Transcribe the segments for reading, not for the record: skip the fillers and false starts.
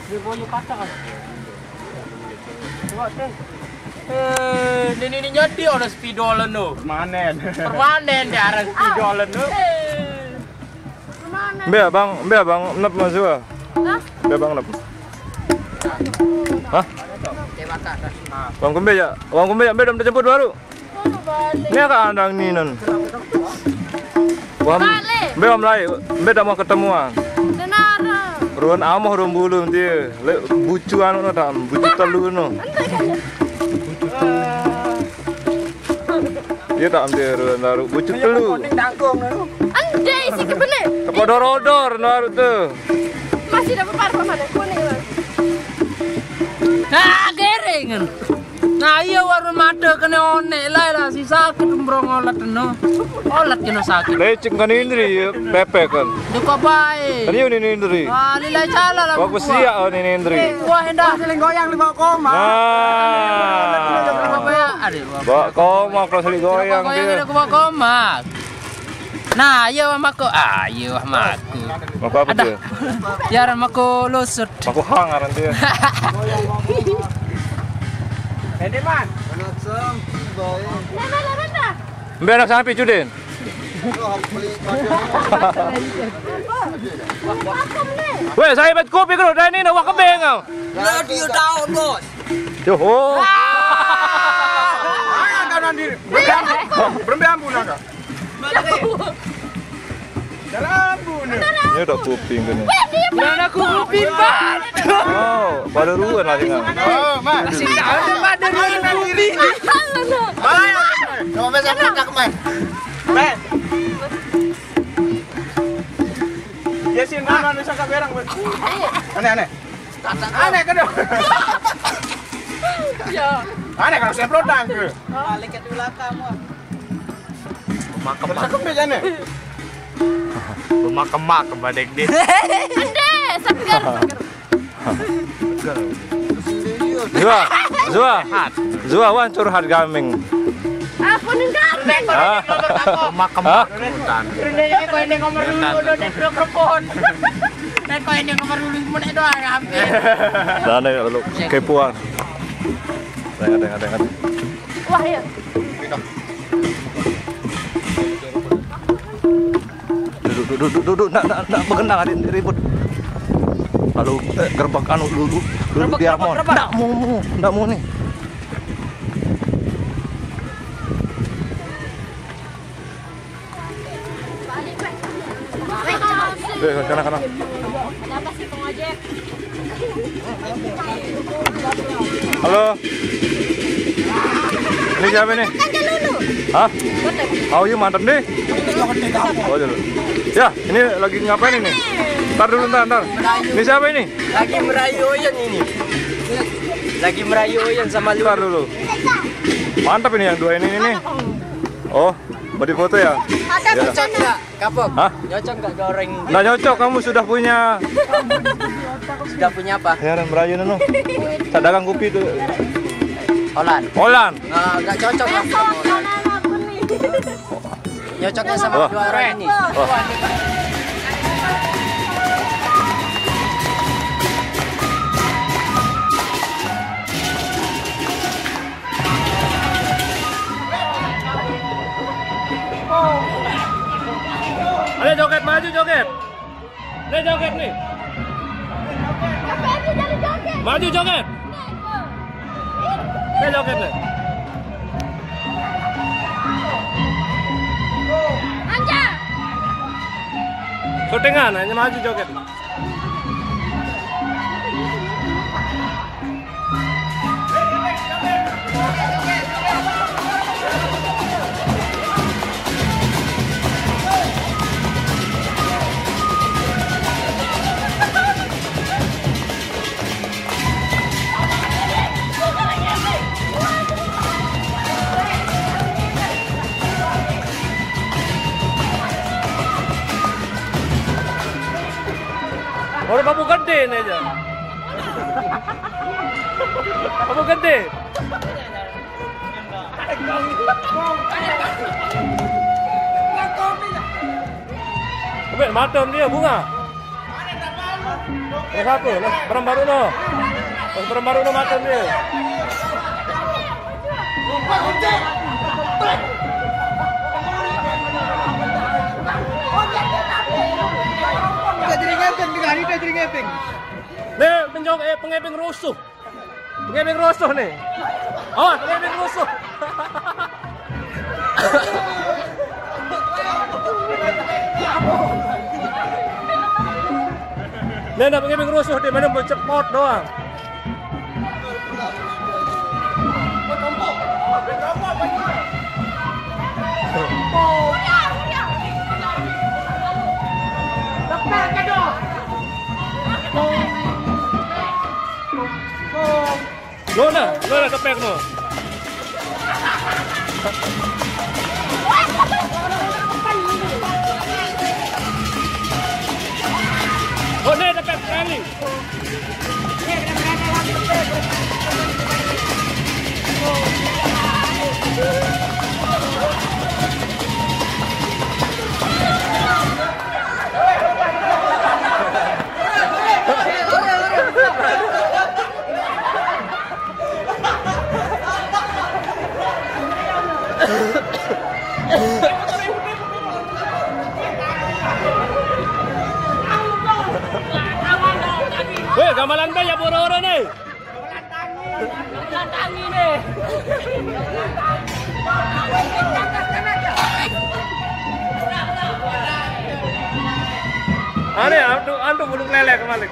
Ribuannya kata kan. Coba deh. Ini nyadi orang spidolan no. Permanen di arah spidolan no. Be abang nep masuk. Hah? Be abang nep. Hah? Bang kumbe ya be udah jemput baru. Ini agak andang ni non. Be om lai, be dah mau ketemuan. Ruan amah ruan bulu dia, bucu anu no tam, bucu telu no. Dia tak ambil ruan naruh bucu telu. Anjay sih kebene. Kepodor-odor naruh tu. Masih dapat parfum ada kuning mas. Nah, geringan. Nah, iya warung mata kena onek lah si sakit umbrong olat no. Olat kena sakit. Lecing kan indri pepe kan. Duka baik. Kan ini indri. Wah, lilai cala lah. Waktu siap oh ini indri. Wah, hendak Seling goyang 5 koma. Bawa koma kalau seli goyang dia. Bawa koma. Nah, iya mamaku. Iya mamaku. Maka apa dia? Biar mamaku lusut. Aku hangaran dia. Ini man. Mbe anak sapi Cudin. Weh, saya bet kopi kalau dah ni nak wak kebeng kau. Radio tahun bos. Joho. Kanan diri. Berembe ambun agak. Dalam ambun. Ini udah kuping kan ni. Mana aku kuping banget. Oh, pada ruan lah tinggal. Oh, man. Ada kuping. Mana? Coba besok nak man. Man. Ya sih mana nusa ka berang. Aneh. Aneh kan. Ya. Aneh kalau saya pelodang ke. Balik ke belakang mah. Makam bejane. Makam badek deh. Ande, segar. Zua wan curhat gaming. Aku nih gaming. Makam hutan. Rendahnya kau ini nomor dulu udah mikrofon. Dan kau ini nomor dulu mana doang hampir. Dah ni lu kepuan. Dengar. Wah ya. Duduk nak bergendang adik ribut. Lalu gerbak anu dulu biar mau. Ndak mau ni. Kana. Ada apa sih pengojek? Halo. Ini siapa nih? Hah? Oh iya mantap deh. Oh dulu. Ya, ini lagi ngapain ini? Ntar. Ini siapa ini? Lagi merayu Oyen ini. Lagi merayu Oyen sama Ntar dulu. Mantap ini yang dua ini nih. Oh, mau difoto ya? Cocok nggak? Kapok? Hah? Cocok nggak goreng? Nggak cocok, kamu sudah punya. Sudah punya apa? Ya, dan merayu nunu. Saya dagang kopi tuh. Holland. Nggak cocok ya sama Holland. Cocoknya sama dua orang ini. Oh. Ayo joget, maju joget. Ini joget nih. Maju joget. Ini joget nih. Anja. Syutingan, hanya maju joget. Orang kamu gede nih aja. Kamu gede. Sampai matem dia bunga. Yang satu, barang baru no. Barang baru no makan dia. Kita jadi ngeping. Nih, pengeping rusuh. Pengeping rusuh nih. Oh, pengeping rusuh. Nih, nak pengeping rusuh dia mana mau cepot doang. Lo kepek no. Oh, nih kepek kali. Weh, gambalan ba ya boro-boro nih? Gambalan tangi nih. Ane, antum belum lelek kembali.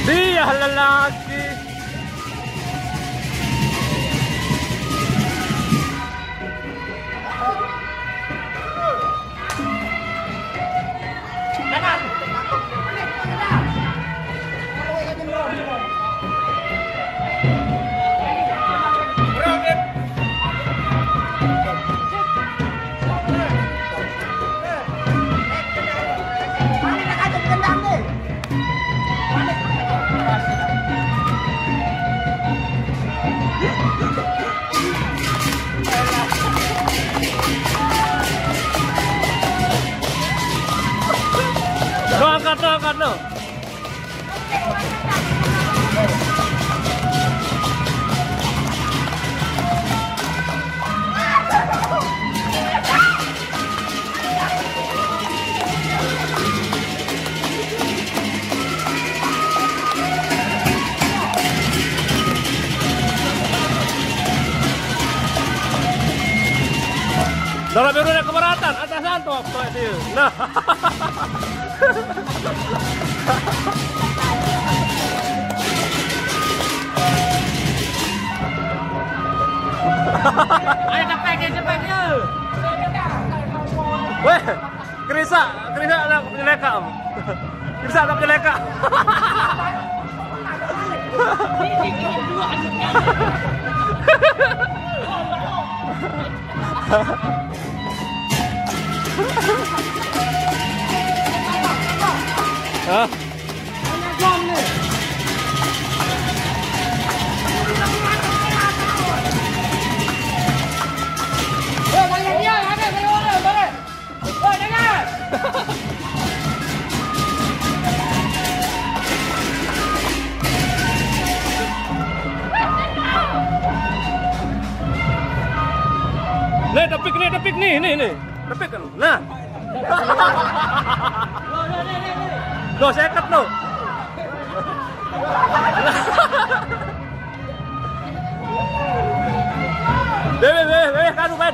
Dia lelaki. Angkat lo. Darah biru naik keberatan, atasan tuh apa dia? Nah. Ayo cepet ya. Weh, Krisa ada penyeleka. Krisa ada penyeleka. Hah? Tepik nih. Tepik kan. Nah. Loh, seket loh. Kanu bet.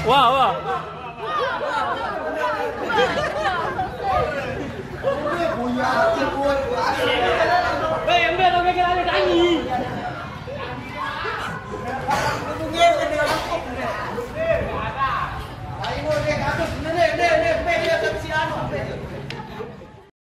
Wah.